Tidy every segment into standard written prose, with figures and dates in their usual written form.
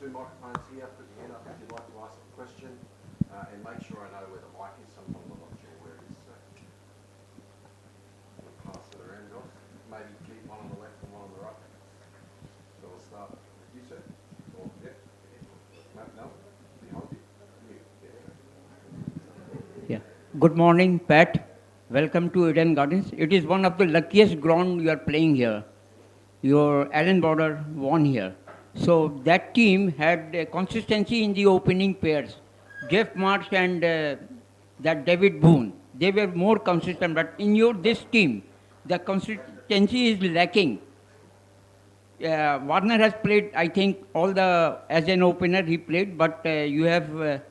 two microphones here. Put your hand up if you'd like to ask a question, and make sure I know where the mic is. Sometimes I'm not sure where it is. So we'll pass it around, guys. Maybe keep one on the left and one on the right. So we'll start with you, sir. Or no, behind you. Yeah. Good morning, Pat. Welcome to Eden Gardens. It is one of the luckiest ground you are playing here. Your Allen Border won here. So that team had consistency in the opening pairs. Jeff Marsh and that David Boone. They were more consistent, but in your this team, the consistency is lacking. Warner has played, I think, all the as an opener he played, but you have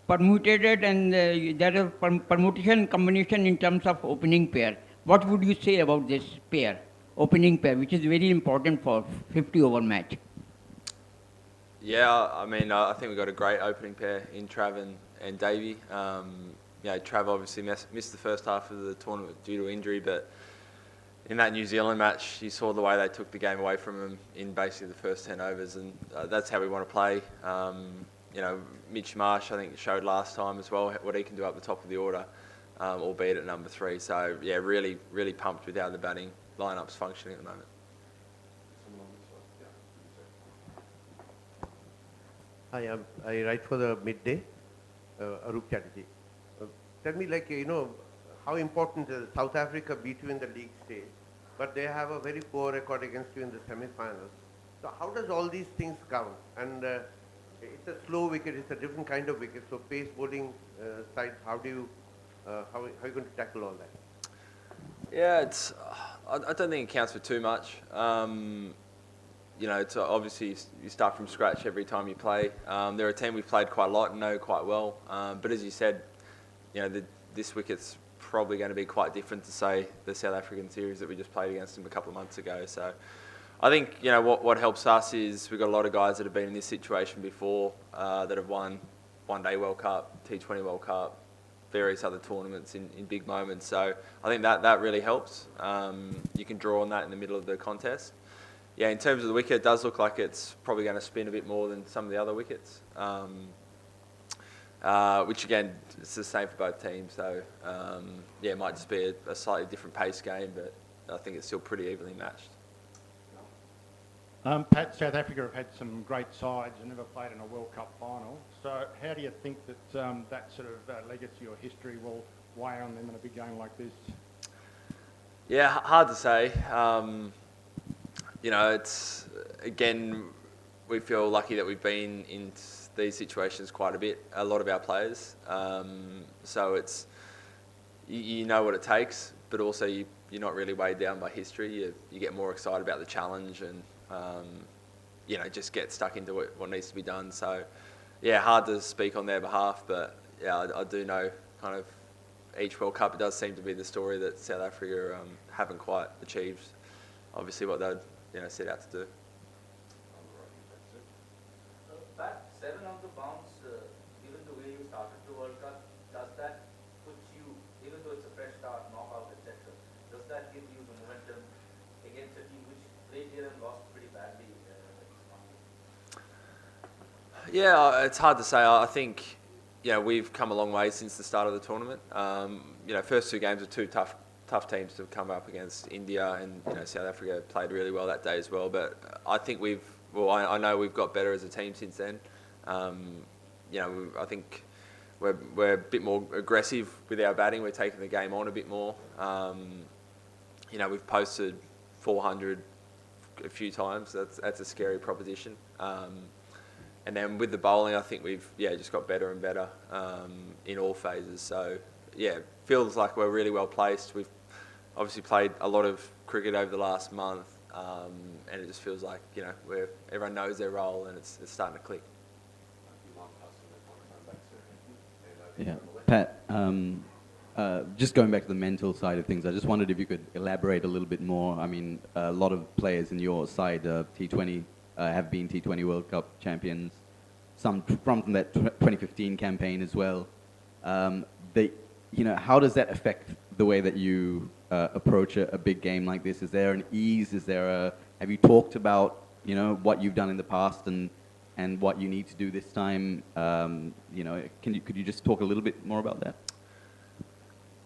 permutated and there is permutation combination in terms of opening pair. What would you say about this pair, opening pair, which is very important for 50-over match? Yeah, I mean, I think we've got a great opening pair in Trav and Davey. Trav obviously missed the first half of the tournament due to injury, but in that New Zealand match, you saw the way they took the game away from him in basically the first 10 overs, and that's how we want to play. Mitch Marsh, I think, showed last time as well what he can do up the top of the order, albeit at number 3. So, yeah, really, really pumped with how the batting lineup's functioning at the moment. Hi, I write for the Midday, Arup Chatterjee. Tell me, how important is South Africa beat you in the league stage, but they have a very poor record against you in the semi-finals. So how does all these things count? And it's a slow wicket, it's a different kind of wicket. So pace bowling side, how are you going to tackle all that? Yeah, I don't think it counts for too much. It's obviously you start from scratch every time you play. They're a team we've played quite a lot and know quite well. But as you said, this wicket's probably going to be quite different to, say, the South African series that we just played against them a couple of months ago. So I think, what helps us is we've got a lot of guys that have been in this situation before, that have won One Day World Cup, T20 World Cup, various other tournaments in big moments. So I think that really helps. You can draw on that in the middle of the contest. Yeah, in terms of the wicket, it does look like it's probably going to spin a bit more than some of the other wickets. Which again, it's the same for both teams. So it might just be a slightly different pace game, but I think it's still pretty evenly matched. Pat, South Africa have had some great sides and never played in a World Cup final. So how do you think that that sort of legacy or history will weigh on them in a big game like this? Yeah, hard to say. It's, again, we feel lucky that we've been in these situations quite a bit, a lot of our players. So it's, you know what it takes, but also you're not really weighed down by history. You get more excited about the challenge and, just get stuck into what needs to be done. So, yeah, hard to speak on their behalf, but yeah, I do know kind of each World Cup, it does seem to be the story that South Africa haven't quite achieved, obviously, what they'd set out to do. Pat, 7 on the bounce, given the way you started the World Cup, does that put you, even though it's a fresh start, knockout, etc., does that give you the momentum against a team which played here and lost pretty badly this month? Yeah, it's hard to say. I think, we've come a long way since the start of the tournament. First 2 games are 2 tough teams to come up against. India and South Africa played really well that day as well. But I think I know we've got better as a team since then. I think we're a bit more aggressive with our batting. We're taking the game on a bit more. We've posted 400 a few times. That's a scary proposition. And then with the bowling, I think we've just got better and better in all phases. So feels like we're really well placed. We've obviously played a lot of cricket over the last month, and it just feels like everyone knows their role and it's starting to click. Yeah, Pat. Just going back to the mental side of things, I just wondered if you could elaborate a little bit more. I mean, a lot of players in your side T20 have been T20 World Cup champions. Some from that 2015 campaign as well. How does that affect the way that you approach a big game like this? Is there an ease? Have you talked about what you've done in the past and and what you need to do this time. Could you just talk a little bit more about that?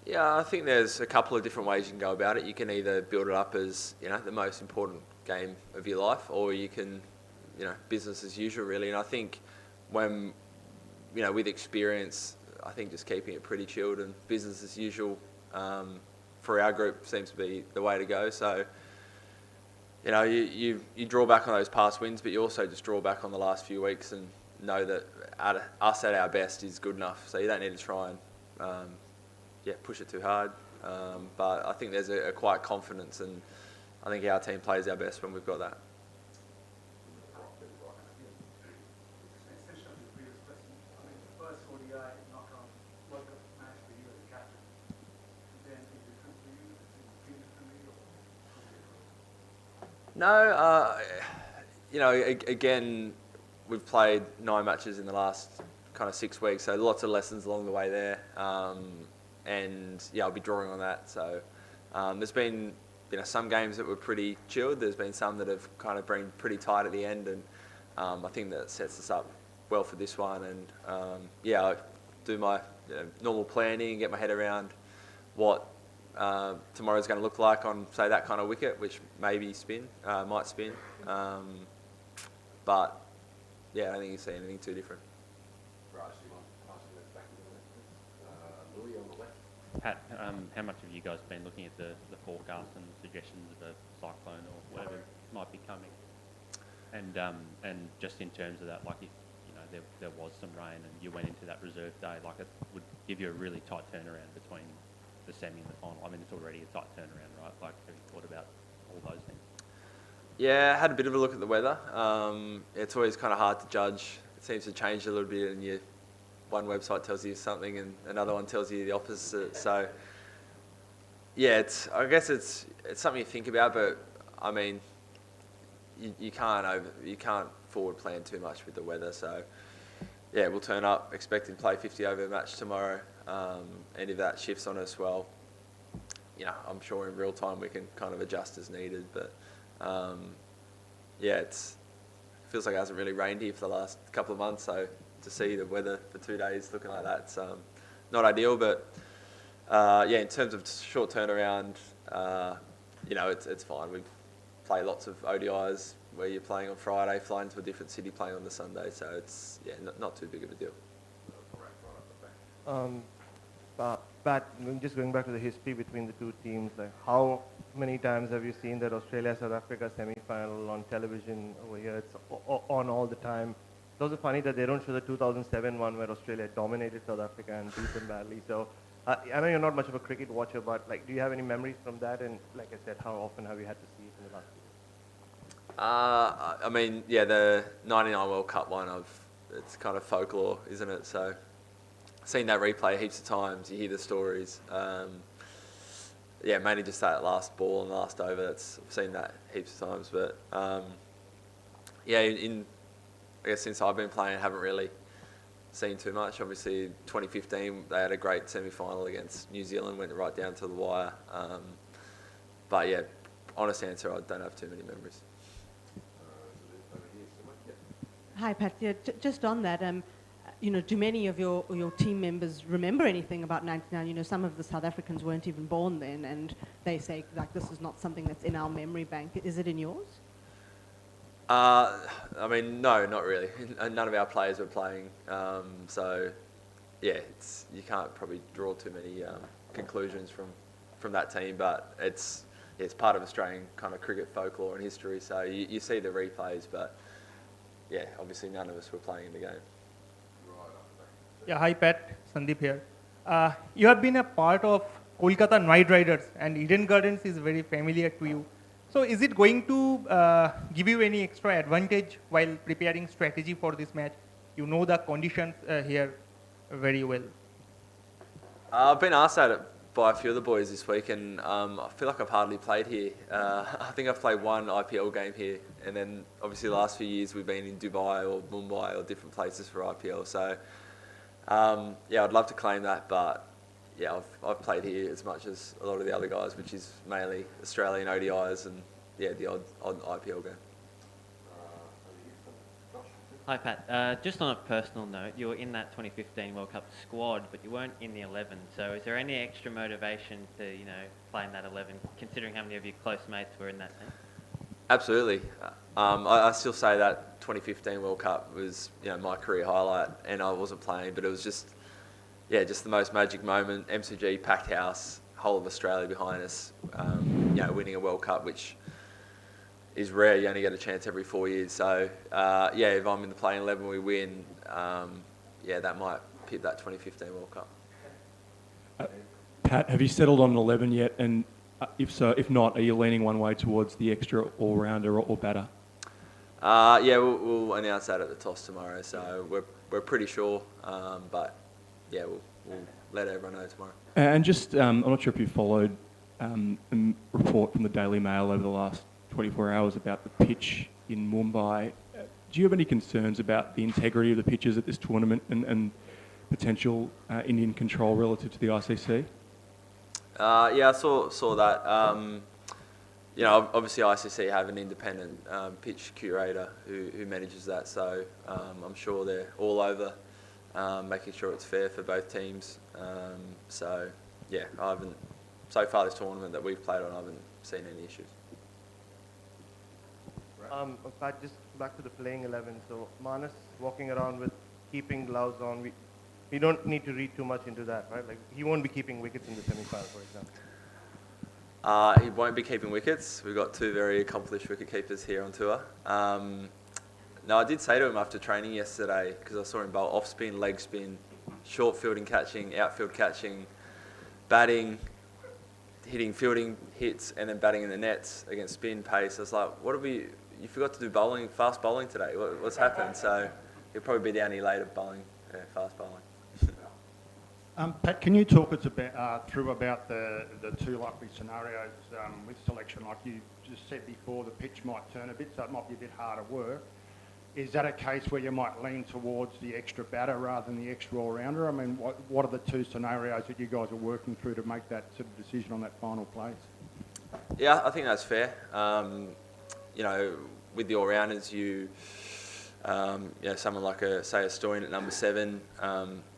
Yeah, I think there's a couple of different ways you can go about it. You can either build it up as, the most important game of your life, or you can, business as usual really. And I think when, with experience, I think just keeping it pretty chilled and business as usual for our group seems to be the way to go. So, you draw back on those past wins, but you also just draw back on the last few weeks and know that us at our best is good enough. So you don't need to try and push it too hard. But I think there's a quiet confidence, and I think our team plays our best when we've got that. Extension of the previous question. I mean, the first ODI knockout World Cup match for you as a captain. Is there anything different for you? Is it feel differently or? No, again, we've played 9 matches in the last kind of 6 weeks, so lots of lessons along the way there. And I'll be drawing on that. So there's been some games that were pretty chilled. There's been some that have kind of been pretty tight at the end, and I think that sets us up well for this one. And I do my normal planning, get my head around what tomorrow's going to look like on, say, that kind of wicket, which maybe might spin. But I don't think you see anything too different. Raj, do you want passing that back to the left? Louis on the left. Pat, how much have you guys been looking at the forecast and suggestions of a cyclone or whatever might be coming? And just in terms of that, like if there was some rain and you went into that reserve day, like it would give you a really tight turnaround between the semi and the final. I mean, it's already a tight turnaround, right? Like, have you thought about all those things? Yeah, I had a bit of a look at the weather. It's always kind of hard to judge. It seems to change a little bit, and one website tells you something and another one tells you the opposite. So, I guess it's something you think about, but I mean, you can't forward plan too much with the weather. So, we'll turn up, expecting to play 50 over match tomorrow, and if that shifts on us, well, I'm sure in real time we can kind of adjust as needed. But it feels like it hasn't really rained here for the last couple of months, so to see the weather for 2 days looking like that's not ideal. But in terms of short turnaround, it's fine. We play lots of ODIs where you're playing on Friday, flying to a different city, playing on the Sunday, so it's not too big of a deal. Pat, just going back to the history between the two teams, like how many times have you seen that Australia-South Africa semi-final on television over here? It's on all the time. It's also funny that they don't show the 2007 one where Australia dominated South Africa and beat them badly. So I know you're not much of a cricket watcher, but do you have any memories from that? And like I said, how often have you had to see it in the last few years? I mean, the 99 World Cup one, it's kind of folklore, isn't it? So seen that replay heaps of times. You hear the stories. Mainly just that last ball and the last over. I've seen that heaps of times. But I guess since I've been playing, I haven't really seen too much. Obviously, 2015 they had a great semi-final against New Zealand, went right down to the wire. Honest answer, I don't have too many memories. Hi, Pat. Just on that, do many of your team members remember anything about 99? Some of the South Africans weren't even born then, and they say, this is not something that's in our memory bank. Is it in yours? I mean, no, not really. None of our players were playing. You can't probably draw too many conclusions from that team, but it's part of Australian kind of cricket folklore and history, so you see the replays, but obviously none of us were playing in the game. Yeah, hi Pat, Sandeep here. You have been a part of Kolkata Knight Riders, and Eden Gardens is very familiar to you. So is it going to give you any extra advantage while preparing strategy for this match? You know the conditions here very well. I've been asked that by a few of the boys this week, and I feel like I've hardly played here. I think I've played one IPL game here, and then obviously the last few years we've been in Dubai or Mumbai or different places for IPL. So I'd love to claim that, but I've played here as much as a lot of the other guys, which is mainly Australian ODIs and the odd IPL game. Hi, Pat. Just on a personal note, you were in that 2015 World Cup squad, but you weren't in the 11. So is there any extra motivation to, play in that 11, considering how many of your close mates were in that team? Absolutely. I still say that 2015 World Cup was, my career highlight, and I wasn't playing, but it was just the most magic moment. MCG, packed house, whole of Australia behind us, winning a World Cup, which is rare. You only get a chance every 4 years. So, if I'm in the playing 11, we win, that might pip that 2015 World Cup. Pat, have you settled on an 11 yet? And if so, if not, are you leaning one way towards the extra all-rounder or batter? We'll announce that at the toss tomorrow. So we're pretty sure, but we'll let everyone know tomorrow. And just, I'm not sure if you followed a report from the Daily Mail over the last 24 hours about the pitch in Mumbai. Do you have any concerns about the integrity of the pitches at this tournament and potential Indian control relative to the ICC? I saw that. Obviously ICC have an independent pitch curator who manages that, so I'm sure they're all over making sure it's fair for both teams. So far this tournament that we've played on, I haven't seen any issues. Pat, just back to the playing 11. So Manas walking around with keeping gloves on. We don't need to read too much into that, right? Like, he won't be keeping wickets in the semi-final, for example. He won't be keeping wickets. We've got two very accomplished wicket keepers here on tour. No, I did say to him after training yesterday, because I saw him bowl off spin, leg spin, short fielding catching, outfield catching, batting, hitting fielding hits, and then batting in the nets against spin pace. I was like, you forgot to do bowling, fast bowling today. What's happened? So he'll probably be down here later bowling, fast bowling. Pat, can you talk us through about the two likely scenarios with selection? Like you just said before, the pitch might turn a bit, so it might be a bit harder work. Is that a case where you might lean towards the extra batter rather than the extra all-rounder? I mean, what are the two scenarios that you guys are working through to make that sort of decision on that final place? Yeah, I think that's fair. With the all-rounders, someone like a Stoyan at number 7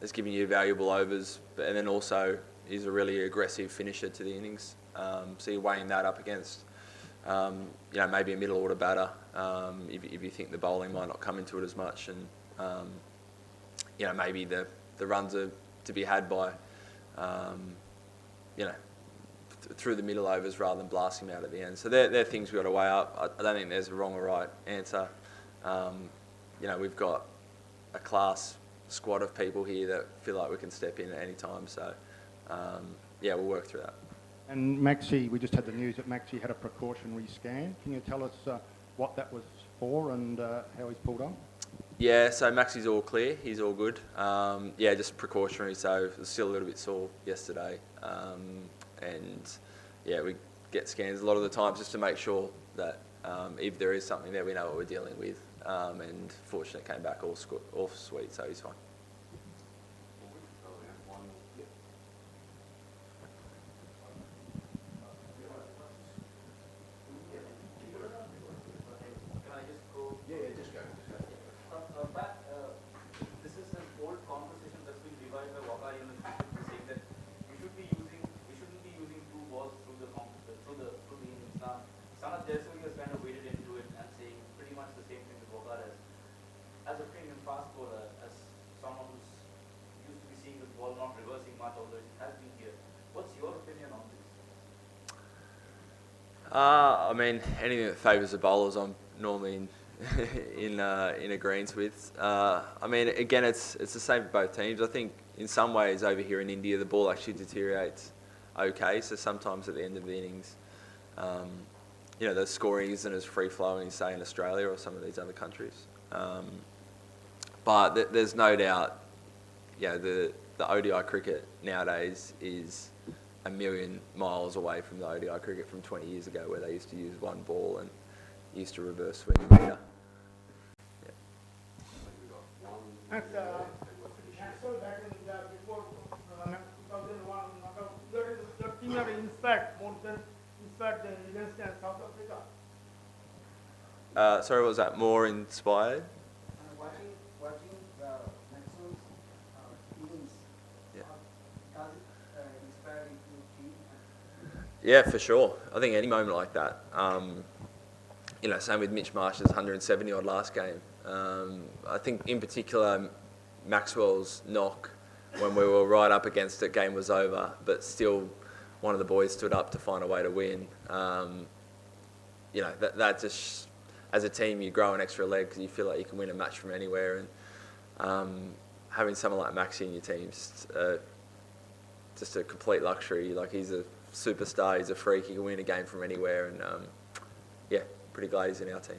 is giving you valuable overs, and then also is a really aggressive finisher to the innings. So you're weighing that up against, maybe a middle order batter if you think the bowling might not come into it as much, and maybe the runs are to be had by, through the middle overs rather than blasting them out at the end. So they're things we've got to weigh up. I don't think there's a wrong or right answer. We've got a class squad of people here that feel like we can step in at any time. So, we'll work through that. And Maxi, we just had the news that Maxi had a precautionary scan. Can you tell us what that was for and how he's pulled on? Yeah, so Maxi's all clear. He's all good. Just precautionary. So it was still a little bit sore yesterday. We get scans a lot of the times just to make sure that if there is something there, we know what we're dealing with. And fortunately, it came back all sweet, so he's fine. Pat, this is an old conversation that's been revived by Waka University, saying that we shouldn't be using two balls through the innings. Now, Sanat Jayasuriya has kind of waded into it and saying pretty much the same thing that Waka does. As a premium fast bowler, as someone who's used to be seeing this ball not reversing much, although it has been here, what's your opinion on this? Anything that favours the bowlers, I'm normally in agreement with. Again, it's the same for both teams. I think in some ways over here in India, the ball actually deteriorates okay. So sometimes at the end of the innings, the scoring isn't as free-flowing, say, in Australia or some of these other countries. But there's no doubt, the ODI cricket nowadays is a million miles away from the ODI cricket from 20 years ago, where they used to use one ball and used to reverse swing a meter. So back in before 2001, your team are inspired more than inspired against South Africa. Sorry, what was that? More inspired? Watching Yeah, for sure. I think any moment like that. You know, same with Mitch Marsh's 170 odd last game. I think in particular Maxwell's knock when we were right up against it, game was over, but still one of the boys stood up to find a way to win. You know, that just, as a team, you grow an extra leg because you feel like you can win a match from anywhere. And having someone like Maxi in your team is just a complete luxury. Like, he's a superstar, he's a freak, he can win a game from anywhere. And yeah, pretty glad he's in our team.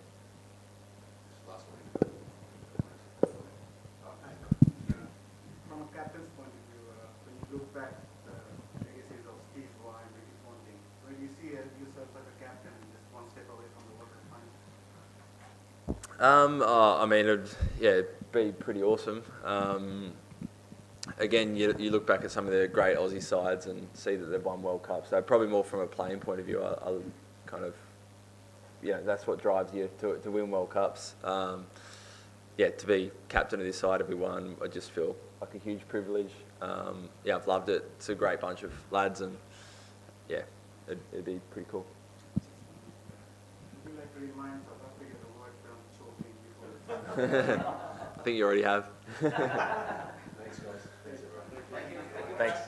From a captain's point of view, when you look back the legacies of Steve Waugh and Ricky Ponting, where do you see yourself as a captain and just one step away from the World Cup final? I mean, it'd be pretty awesome. Again, you look back at some of the great Aussie sides and see that they've won World Cups. So probably more from a playing point of view, I kind of, that's what drives you to win World Cups. Yeah, to be captain of this side, everyone, I just feel like a huge privilege. Yeah, I've loved it. It's a great bunch of lads, and yeah, it'd be pretty cool. Would you like to remind South Africa the word choking before? I think you already have. Thanks, guys. Thanks, everyone. Thanks.